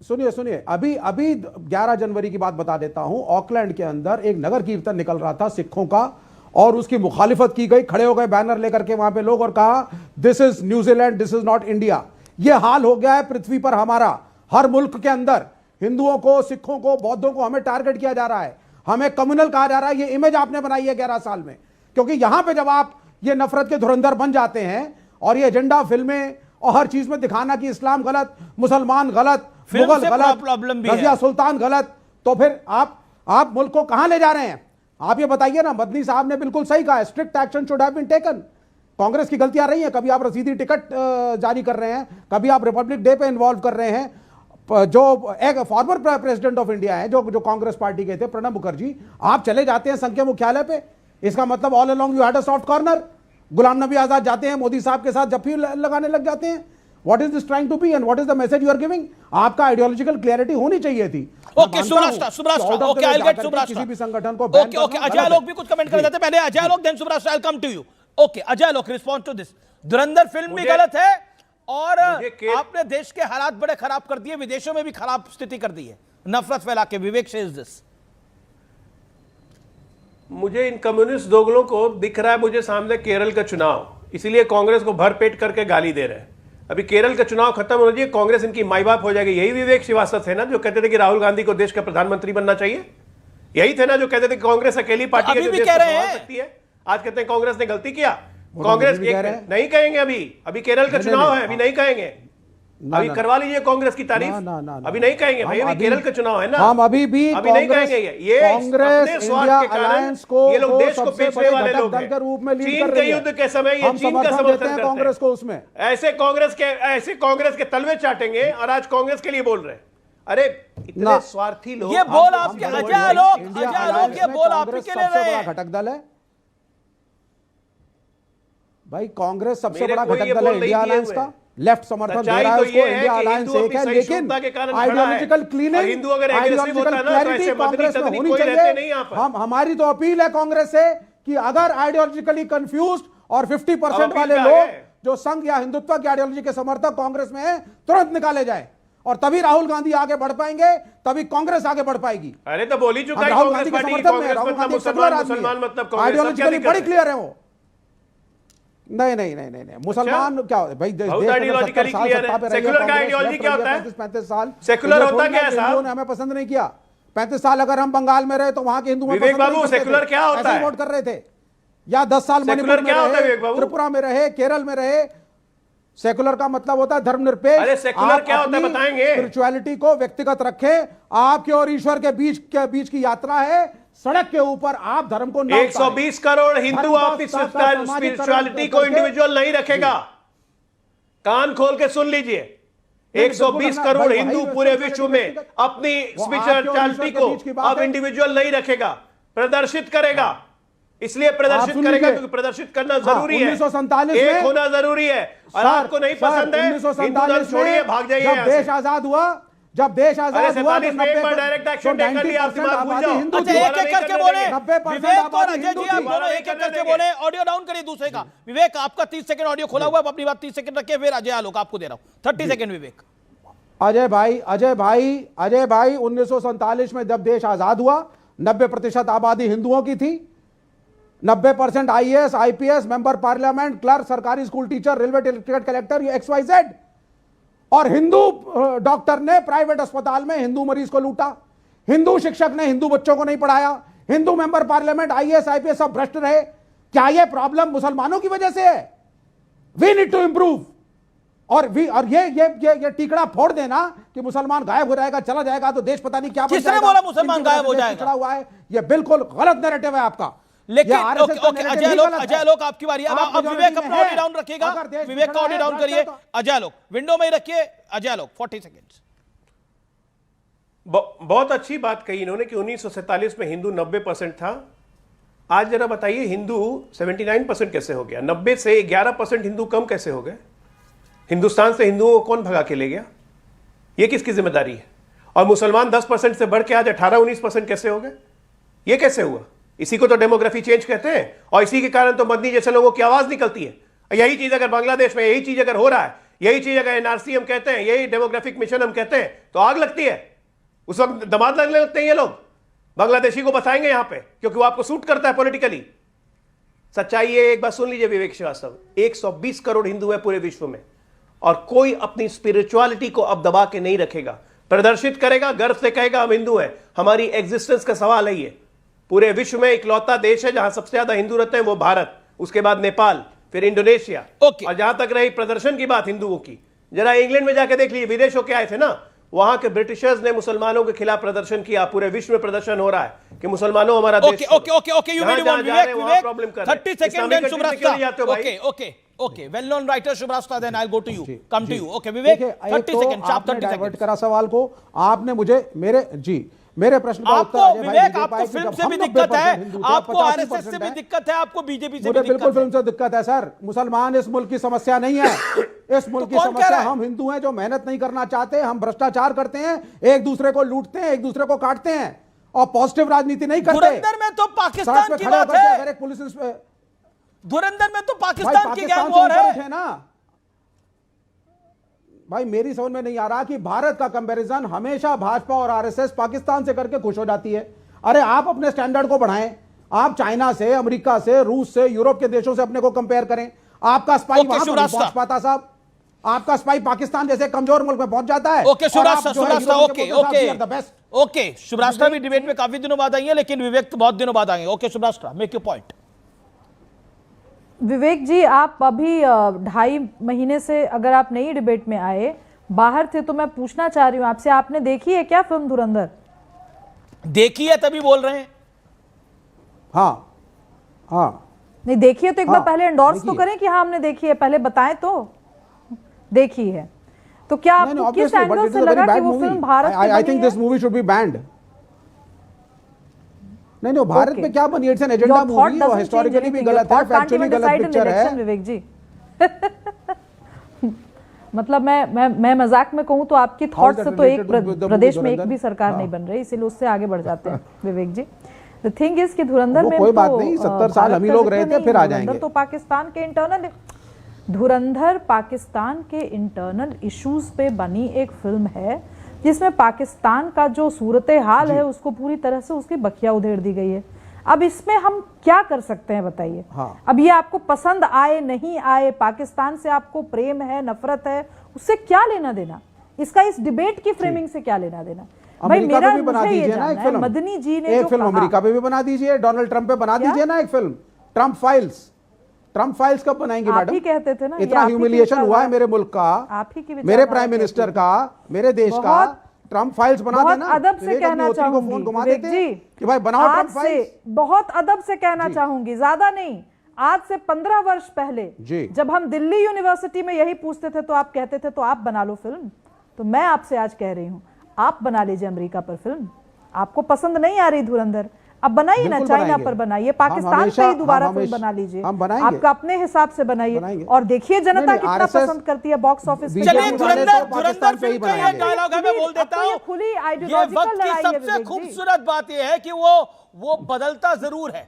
सुनिए सुनिए, अभी अभी 11 जनवरी की बात बता देता हूं। ऑकलैंड के अंदर एक नगर कीर्तन निकल रहा था सिखों का, और उसकी मुखालिफत की गई। खड़े हो गए बैनर लेकर के वहां पे लोग और कहा this is New Zealand, this is not India. यह हाल हो गया है पृथ्वी पर हमारा। हर मुल्क के अंदर हिंदुओं को, सिखों को, बौद्धों को हमें टारगेट किया जा रहा है, हमें कम्युनल कहा जा रहा है। यह इमेज आपने बनाई है 11 साल में, क्योंकि यहां पे जब आप ये नफरत के धुरंधर बन जाते हैं और ये एजेंडा फिल्में और हर चीज में दिखाना कि इस्लाम गलत, मुसलमान गलत, मुगल गलत, रजिया सुल्तान गलत, तो फिर आप मुल्क को कहां ले जा रहे हैं? आप ये बताइए ना। मदनी साहब ने बिल्कुल सही कहा, strict action should have been taken. Congress की गलतियां रही हैं, कभी आप रसीदी टिकट जारी कर रहे हैं, कभी आप रिपब्लिक डे पे इन्वॉल्व कर रहे हैं। जो एक फॉर्मर प्रेसिडेंट ऑफ इंडिया है, जो कांग्रेस पार्टी के थे, प्रणब मुखर्जी, आप चले जाते हैं संघ के मुख्यालय पे, इसका मतलब all along you had a soft corner. Ghulam Nabi Azad जाते हैं मोदी साहब के साथ जफ्फी लगाने लग जाते हैं। What is this trying to be and what is the message you are giving? आपका आइडियोलॉजिकल क्लैरिटी होनी चाहिए थी। Okay Shubhrastha, okay I will get Shubhrastha. किसी भी संगठन को ओके अजय आलोक भी कुछ कमेंट कर देते हैं। पहले Ajay Alok, then Shubhrastha, I will come to you. Okay Ajay Alok, respond to this. Dhurandhar film भी गलत है और आपने देश के हालात बड़े खराब कर दिए, विदेशों में भी खराब स्थिति कर दी है नफरत फैला के। विवेक शेज दिस। मुझे इन कम्युनिस्ट दोगलों को दिख रहा है, मुझे सामने केरल का चुनाव, इसीलिए कांग्रेस को भरपेट करके गाली दे रहे हैं। अभी केरल का चुनाव खत्म होना चाहिए, कांग्रेस इनकी माई बाप हो जाएगी। यही विवेक श्रीवास्तव थे ना जो कहते थे कि राहुल गांधी को देश का प्रधानमंत्री बनना चाहिए? यही थे ना जो कहते थे कांग्रेस अकेली पार्टी है जो देश को संभाल सकती है? आज कहते हैं कांग्रेस ने गलती किया। कांग्रेस नहीं कहेंगे, अभी केरल का चुनाव है, अभी नहीं कहेंगे। अभी करवा लीजिए कांग्रेस की तारीफ, अभी नहीं कहेंगे भाई, अभी केरल का चुनाव है ना, हम अभी नहीं कहेंगे। ये कांग्रेस इंडिया अलायंस को ये लोग देश को बेचने वाले लोग के रूप में लीड चीन कर के रही है। युद्ध के समय ये चीन का समर्थन करते हैं कांग्रेस को। उसमें ऐसे कांग्रेस के तलवे चाटेंगे और आज कांग्रेस के लिए बोल रहे हैं। अरे इतने स्वार्थी लोग। ये बोल आपके अजय आलोक, ये बोल आपके लिए रहे हैं। घटक दल है भाई, कांग्रेस सबसे बड़ा घटक दल है इंडिया अलायंस का। लेफ्ट समर्थन दे रहा है उसको, इंडिया अलायंस एक है, लेकिन ideological cleaning, ideological clarity Congress में होनी चाहिए। हमारी तो अपील है कांग्रेस से कि अगर आइडियोलॉजिकली कंफ्यूज्ड और 50% वाले लोग जो संघ या हिंदुत्व की आइडियोलॉजी के समर्थक कांग्रेस में है, तुरंत निकाले जाए, और तभी राहुल गांधी आगे बढ़ पाएंगे, तभी कांग्रेस आगे बढ़ पाएगी। अरे तो बोल ही चुका है राहुल गांधी के समर्थन में, राहुल गांधी मुसलमान मतलब आइडियोलॉजिकली बड़ी क्लियर है वो। नहीं मुसलमान क्या भाई, सेकुलर का आइडियोलॉजी क्या होता है? 35 साल सेकुलर होता क्या है साहब? ने हमें पसंद नहीं किया। 35 साल अगर हम बंगाल में रहे तो वहां के हिंदू विवेक बाबू सेकुलर क्या होता है? वोट कर रहे थे। या 10 साल मणिपुर में रहे, त्रिपुरा में रहे, केरल में रहे। सेकुलर का मतलब होता है धर्मनिरपेक्ष। अरे सेकुलर क्या होता है बताएंगे? स्पिरिचुअलिटी को व्यक्तिगत रखें। आपके और ईश्वर के बीच की यात्रा है। सड़क के ऊपर आप धर्म को 120 करोड़ हिंदू अपनी स्पिरिचुअलिटी को इंडिविजुअल नहीं रखेगा। कान खोल के सुन लीजिए, 120 करोड़ हिंदू पूरे विश्व में अपनी स्पिरिचुअलिटी को अब इंडिविजुअल नहीं रखेगा, प्रदर्शित करेगा। इसलिए प्रदर्शित करेगा क्योंकि प्रदर्शित करना जरूरी है, 1947 एक होना जरूरी है। और आपको नहीं पसंद है, हिंदू धर्म छोड़िए, भाग जाइए। देश आजाद हुआ, जब देश आजाद हुआ तो 90% डायरेक्ट एक्शन कर लिया। आबादी हिंदू थी। एक एक करके बोले 90% और अजय जी, आप दोनों एक एक करके बोले। ऑडियो डाउन करिए दूसरे का। विवेक आपका 30 सेकंड ऑडियो खोला हुआ है, अपनी बात 30 सेकंड रखिए, फिर अजय आलोक आपको दे रहा हूं 30 सेकंड। विवेक। अजय भाई 1947 में जब देश आजाद हुआ 90% आबादी हिंदुओं की थी। 90% IAS, IPS, member parliament, clerk, सरकारी school teacher, railway ticket collector, XYZ। और हिंदू डॉक्टर ने प्राइवेट अस्पताल में हिंदू मरीज को लूटा। हिंदू शिक्षक ने हिंदू बच्चों को नहीं पढ़ाया। Hindu member parliament, IAS, IPS सब भ्रष्ट रहे। क्या यह प्रॉब्लम मुसलमानों की वजह से है? We need to improve. और ये टीकड़ा फोड़ देना कि मुसलमान गायब हो जाएगा, चला जाएगा तो देश पता नहीं क्या बन किसने बोला मुसलमान गायब हो जाएगा? हुआ है, यह बिल्कुल गलत नैरेटिव है आपका। लेकिन अजय लोग आपकी बारी। अब विवेक अपना ऑडियो डाउन रखिएगा। विवेक का ऑडियो डाउन करिए। अजय लोग विंडो में ही रखिए। अजय लोग 40 सेकंड्स। बहुत अच्छी बात कही इन्होंने कि 1947 में हिंदू 90% था। आज जरा बताइए हिंदू 79% कैसे हो गया? 90 से 11% हिंदू कम कैसे हो गए? हिंदुस्तान से हिंदुओं को कौन भगा के ले गया? यह किसकी जिम्मेदारी है? और मुसलमान 10% से बढ़ के आज 18-19% कैसे हो गए? यह कैसे हुआ? इसी को तो डेमोग्राफी चेंज कहते हैं। और इसी के कारण तो मदनी जैसे लोगों की आवाज निकलती है। यही चीज अगर बांग्लादेश में, यही चीज अगर हो रहा है, यही चीज अगर एनआरसी हम कहते हैं, यही डेमोग्राफिक मिशन हम कहते हैं, तो आग लगती है। उस वक्त दमाद लगने लगते हैं ये लोग, बांग्लादेशी को बताएंगे यहां पे, क्योंकि वो आपको सूट करता है पॉलिटिकली। सच्चाई ये, एक बात सुन लीजिए विवेक श्रीवास्तव, 120 करोड़ हिंदू है पूरे विश्व में, और कोई अपनी स्पिरिचुअलिटी को अब दबा के नहीं रखेगा, प्रदर्शित करेगा, गर्व से कहेगा हम हिंदू हैं। हमारी एग्जिस्टेंस का सवाल है ये। पूरे विश्व में इकलौता देश है जहां सबसे ज्यादा हिंदू रहते हैं, वो भारत, उसके बाद नेपाल, फिर इंडोनेशिया। और जहां तक रही प्रदर्शन की बात हिंदुओं की, जरा इंग्लैंड में जाके देख लीजिए, विदेश होके आए थे ना, वहां के ब्रिटिशर्स ने मुसलमानों के खिलाफ प्रदर्शन किया। पूरे विश्व में प्रदर्शन हो रहा है कि मुसलमानों हमारा देश okay okay okay okay you mean Vivek 30 second then Shubhrastha okay well known writer Shubhrastha then I will go to you come to you okay Vivek 30 second आप 30 सेकंड करा सवाल को आपने मुझे मेरे प्रश्न का उत्तर आपको विवेक आपको फिल्म से भी दिक्कत है, आपको आरएसएस से भी दिक्कत है, आपको बीजेपी से भी दिक्कत है। बिल्कुल फिल्म से दिक्कत है सर। मुसलमान इस मुल्क की समस्या नहीं है। इस मुल्क की समस्या हम हिंदू हैं जो मेहनत नहीं करना चाहते, हम भ्रष्टाचार करते हैं, एक दूसरे को लूटते हैं, एक दूसरे को काटते हैं और पॉजिटिव राजनीति नहीं करते। धुरंधर में तो पाकिस्तान की बात है, अगर एक पुलिस धुरंधर में तो पाकिस्तान की गैंग वॉर है ना भाई। मेरी समझ में नहीं आ रहा कि भारत का कंपैरिजन हमेशा भाजपा और आरएसएस पाकिस्तान से करके खुश हो जाती है। अरे आप अपने स्टैंडर्ड को बढ़ाएं, आप चाइना से, अमेरिका से, रूस से, यूरोप के देशों से अपने को कंपेयर करें। आपका स्पाई वहां पर पहुंच पाता साहब, आपका स्पाई पाकिस्तान जैसे कमजोर मुल्क में पहुंच जाता है। ओके शुभरास्ता ओके शुभरास्ता भी डिबेट में काफी दिनों बाद आई है, लेकिन विवेक तो बहुत दिनों बाद आएंगे। Okay Shubhrastha make your point. Vivek ji, आप अभी 2.5 महीने से अगर आप नई डिबेट में आए, बाहर थे, तो मैं पूछना चाह रही हूं आपसे, आपने देखी है क्या फिल्म धुरंधर? देखी है तभी बोल रहे हैं। हाँ नहीं देखी है तो एक बार पहले एंडोर्स तो करें कि हाँ हमने देखी है, पहले बताएं तो। देखी है तो क्या आपको किस एंगल से लगा कि वो फिल्म भारत में? I think this movie should be band. नहीं भारत में क्या बनी? इट्स एन एजेंडा मूवी, और हिस्टोरिकली भी गलत है, फैक्चुअली गलत पिक्चर है। विवेक जी मतलब मैं मजाक में कहूं तो आपकी थॉट से तो एक प्रदेश में एक भी सरकार नहीं बन रही, इसीलिए उससे आगे बढ़ जाते हैं विवेक जी। द थिंग इज कि धुरंधर में कोई बात नहीं, 70 साल हम ही लोग रहे थे, फिर आ जाएंगे। तो पाकिस्तान के इंटरनल धुरंधर पाकिस्तान के इंटरनल इश्यूज पे बनी एक फिल्म है, जिसमें पाकिस्तान का जो सूरत हाल है उसको पूरी तरह से उसकी बखिया उधेड़ दी गई है। अब इसमें हम क्या कर सकते हैं बताइए? अब ये आपको पसंद आए नहीं आए, पाकिस्तान से आपको प्रेम है नफरत है, उससे क्या लेना देना? इसका इस डिबेट की फ्रेमिंग से क्या लेना देना? भाई मेरा बना दीजिए ना एक फिल्म, मदनी जी ने एक फिल्म अमेरिका पे भी बना दीजिए, डोनाल्ड ट्रंप पे बना दीजिए ना एक फिल्म, ट्रंप फाइल्स कब बनाएंगे मैडम? आप ही कहते थे ना, इतना ह्यूमिलिएशन हुआ है मेरे मुल्क का, आप ही की मेरे प्राइम मिनिस्टर का, मेरे देश का। ट्रंप फाइल्स बना देना। अदब से कहना चाहूंगी कि भाई बनाओ ट्रंप फाइल्स। बहुत अदब से कहना चाहूंगी, ज्यादा नहीं। आज से 15 वर्ष पहले जब हम दिल्ली यूनिवर्सिटी में यही पूछते थे तो आप कहते थे तो आप बना लो फिल्म। तो मैं आपसे आज कह रही हूं, आप बना लीजिए अमेरिका पर फिल्म। आपको पसंद नहीं आ रही धुरंधर, अब बनाइए ना, चाइना पर बनाइए, पाकिस्तान पे ही दोबारा फिल्म बना लीजिए, आपका अपने हिसाब से बनाइए और देखिए जनता कितना पसंद करती है बॉक्स ऑफिस। चलिए धुरंधर फिल्म का ये डायलॉग है, मैं बोल देता हूं, खुली ये वक्त की सबसे खूबसूरत बात ये है कि वो बदलता जरूर है,